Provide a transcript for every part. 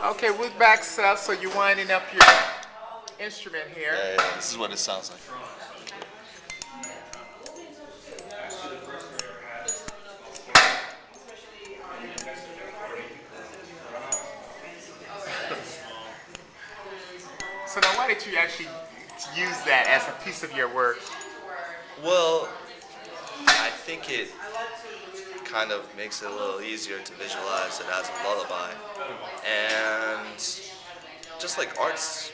Okay, we're back, Seth. So you're winding up your instrument here. Yeah, this is what it sounds like. So now, why did you actually use that as a piece of your work? Well, I think it kind of makes it a little easier to visualize it as a lullaby. And just like art's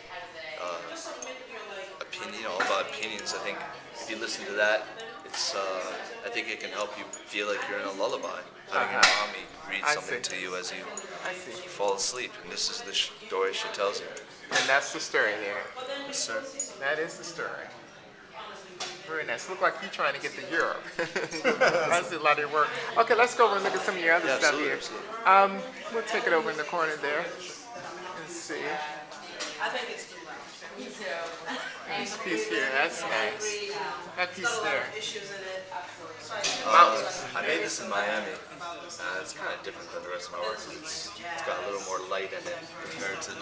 opinion, all about opinions, I think if you listen to that, I think it can help you feel like you're in a lullaby. Having your mommy read I something see. to you as you I see. fall asleep. And this is the story she tells you. And that's the story there. Yes, sir. That is the story. Very nice. Look like you're trying to get to Europe. I see a lot of your work. Okay, let's go over and look at some of your other Yeah, stuff absolutely, here. absolutely. We'll take it over in the corner there and see. This piece here, that's nice. That piece there. Mountains. I made this in Miami. It's kind of different than the rest of my work. It's got a little more light in it compared to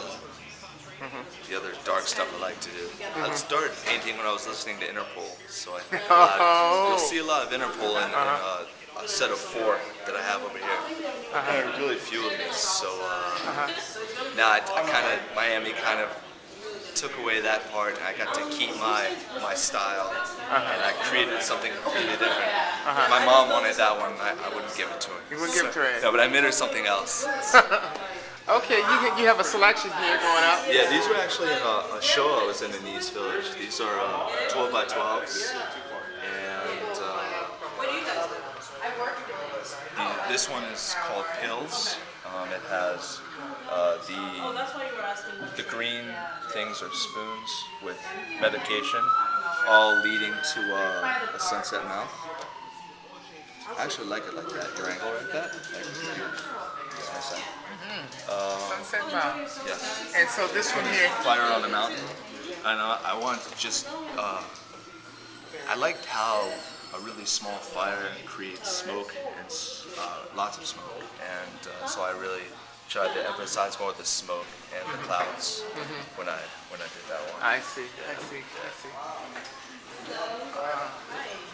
the other dark stuff I like to do. I started painting when I was listening to Interpol, so I think you'll see a lot of Interpol in a set of 4 that I have over here. There are really few of these, so now Miami kind of took away that part, and I got to keep my style, and I created something completely different. My mom wanted that one, and I wouldn't give it to her. You wouldn't give it to her? No, but I made her something else. Okay, you have a selection here going up. Yeah, these were actually in a show I was in the East Village. These are 12 by 12s, and this one is called Pills. It has the green things are spoons with medication, all leading to a sunset mouth. I actually like it like that. Your angle like that. Sunset Mountain. Yes. And so this one here. Fire on the mountain. And I wanted to just. I liked how a really small fire creates smoke and lots of smoke, and so I really tried to emphasize more the smoke and the clouds when I did that one. I see.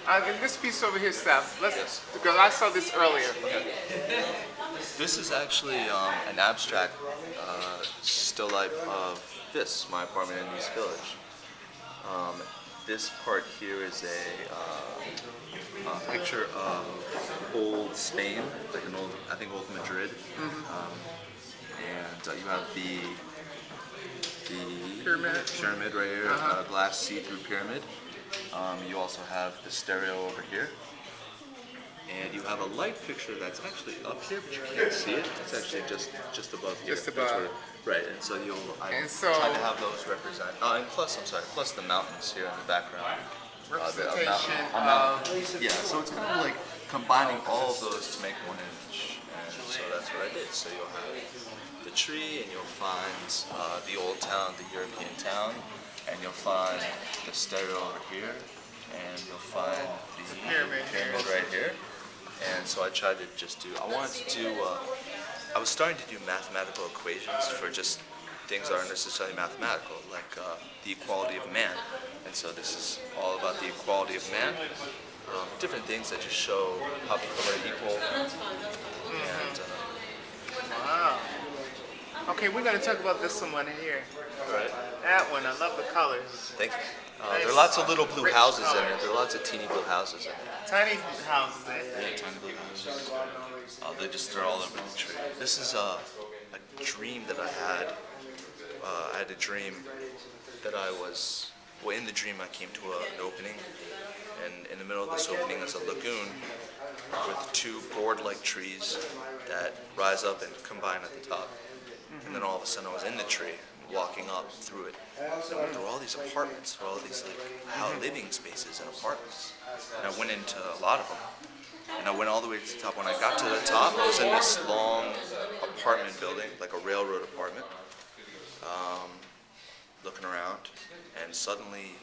And this piece over here, Seth. Because I saw this earlier. This is actually an abstract still life of my apartment in East Village. This part here is a picture of old Spain, like old Madrid. And you have the pyramid right here, a glass see-through pyramid. You also have the stereo over here. And you have a light fixture that's actually up here, but you can't see it. It's actually just above here. Just above. Right, and so I tried to have those represent. And plus the mountains here in the background. Representation Yeah, so it's kind of like combining all of those to make one image. And so that's what I did. So you'll have the tree, and you'll find the old town, the European town, and you'll find the stereo over here, and you'll find the pyramid right here. And so I tried to I was starting to do mathematical equations for just things that aren't necessarily mathematical, like the equality of man. And so this is all about the equality of man. Different things that just show how people are equal. And, Wow. Okay, we're going to talk about this one here. right. That one, I love the colors. Thank you. There are lots of little blue houses in it. There are lots of teeny blue houses in it. Tiny houses. Yeah, tiny blue houses. They're all over the tree. This is a dream that I had. I had a dream that in the dream I came to an opening, and in the middle of this opening is a lagoon with 2 gourd-like trees that rise up and combine at the top. And then all of a sudden I was in the tree, walking up through it. And there were all these apartments, all these living spaces and apartments. And I went into a lot of them. And I went all the way to the top. When I got to the top, I was in this long apartment building, like a railroad apartment, looking around. And suddenly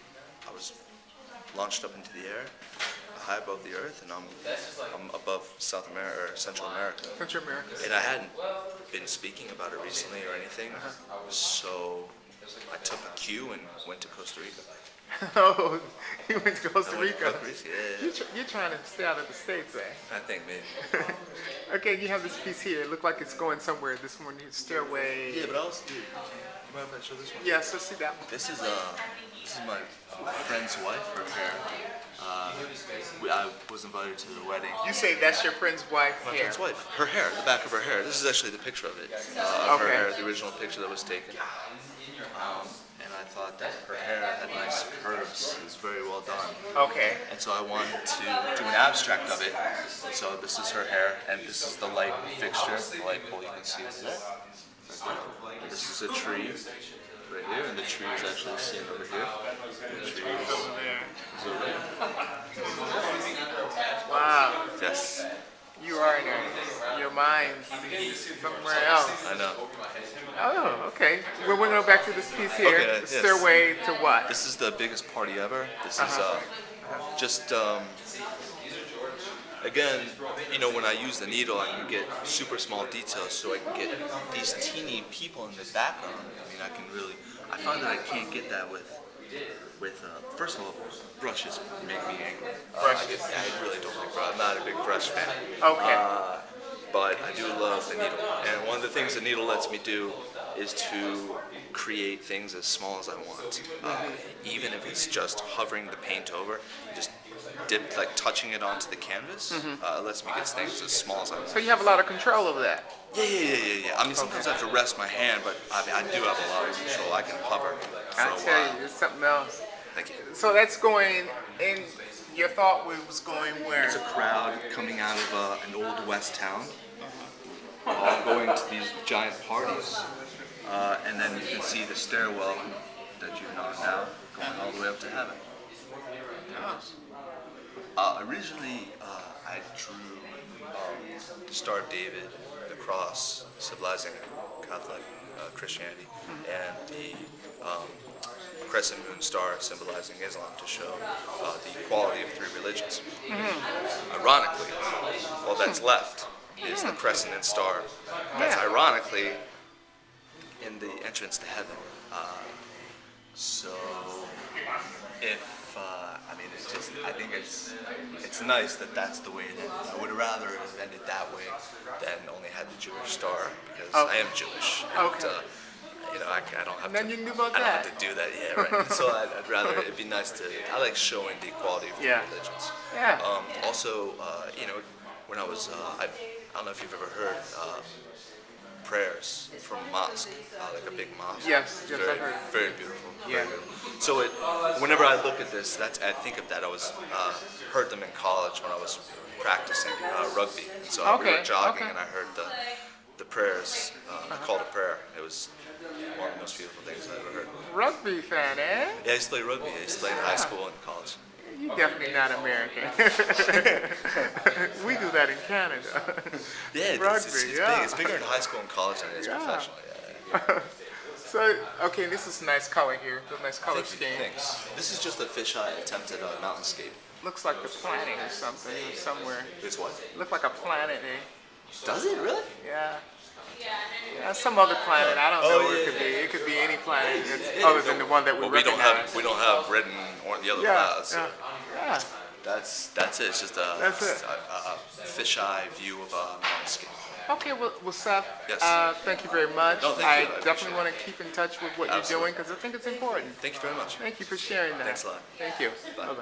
I was launched up into the air. high above the earth, and I'm above South America or Central America. Central America. And I hadn't been speaking about it recently or anything, so I took a cue and went to Costa Rica. Oh, you went to Costa I went to Rica. Costa Rica, yeah. You're trying to stay out of the States, eh? I think maybe. Okay, you have this piece here. It looked like it's going somewhere. This one, stairway. Yeah, but I was. Dude, you mind if I show this one? Yes, let's see that one. This is my friend's wife, her hair. I was invited to the wedding. You say that's your friend's wife My hair. friend's wife, her hair, the back of her hair. This is actually the picture of it, of her Okay. hair, the original picture that was taken. And I thought that her hair had nice curves. It was very well done. Okay. And so I wanted to do an abstract of it. So this is her hair, and this is the light fixture, the light pole you can see over there. And this is a tree right here, and the tree is actually seen over here. The tree is over there. Wow. Yes, You are in your mind somewhere else. I know. Oh, okay. We're going to go back to this piece here. Okay, The yes. stairway to what? This is the biggest party ever. This is just again, you know, when I use the needle, I can get super small details, so I can get these teeny people in the background. I mean, I find that I can't get that with first of all, brushes make me angry. Brushes. I really don't like brushes. I'm not a big brush fan. Okay. But I do love the needle. And one of the things the needle lets me do is to create things as small as I want. Even if it's just hovering the paint over, just touching it onto the canvas, it lets me get things as small as I want. So you have a lot of control over that. Yeah. I mean, sometimes I have to rest my hand, but I do have a lot of control. I can hover for I a tell while. you, it's something else. Thank you. So that's going in. Your thought was going where? It's a crowd coming out of an old west town, all going to these giant parties, and then you can see the stairwell that you're on now going all the way up to heaven. Originally, I drew the Star of David, the cross symbolizing Catholic Christianity, and the crescent moon star symbolizing Islam to show the equality of three religions. Ironically, all that's left is the crescent and star. That's ironically in the entrance to heaven. So if I think it's nice that that's the way it ended. I would rather it have ended that way than only had the Jewish star, because I am Jewish. Okay. And, you know, I don't have And then to. you knew about I don't that. have to do that. Yeah, right. So I'd rather it'd be nice to. I like showing the equality of Yeah. religions. Yeah. Also, you know, when I was, I don't know if you've ever heard prayers from a mosque, like a big mosque. Yes, very, I've heard. Very beautiful. Yeah. Very beautiful. So whenever I look at this, I think of that. I was heard them in college when I was practicing rugby. And so we Okay, were jogging, okay. and I heard the prayers, the call to prayer. It was one of the most beautiful things I ever heard. Rugby fan, eh? Yeah, I used to play rugby. I used to play in high school and college. You're definitely not American. We do that in Canada. Yeah, Rugby, it's yeah. big. It's bigger in high school and college than it is Yeah. professional. Yeah. So, okay, this is a nice color here. A nice color Thank you. scheme. Thanks. This is just a fisheye attempt at a mountainscape. Looks like the planet or something somewhere. It's what? Look like a planet, eh? Does it really? Yeah. Yeah, some other planet. I don't know what it could be. It could be any planet other than the one that we Well, we don't recognize. have red and orange, yellow Yeah, clouds. So yeah. that's it. It's just That's it. a fisheye view of a mountainscape. Okay, well, Seth, Yes. thank you very much. No, thank you. I I appreciate definitely want to keep in touch with what you're Absolutely. doing because I think it's important. Thank you very much. Thank you for sharing that. Thanks a lot. Thank you. Bye-bye.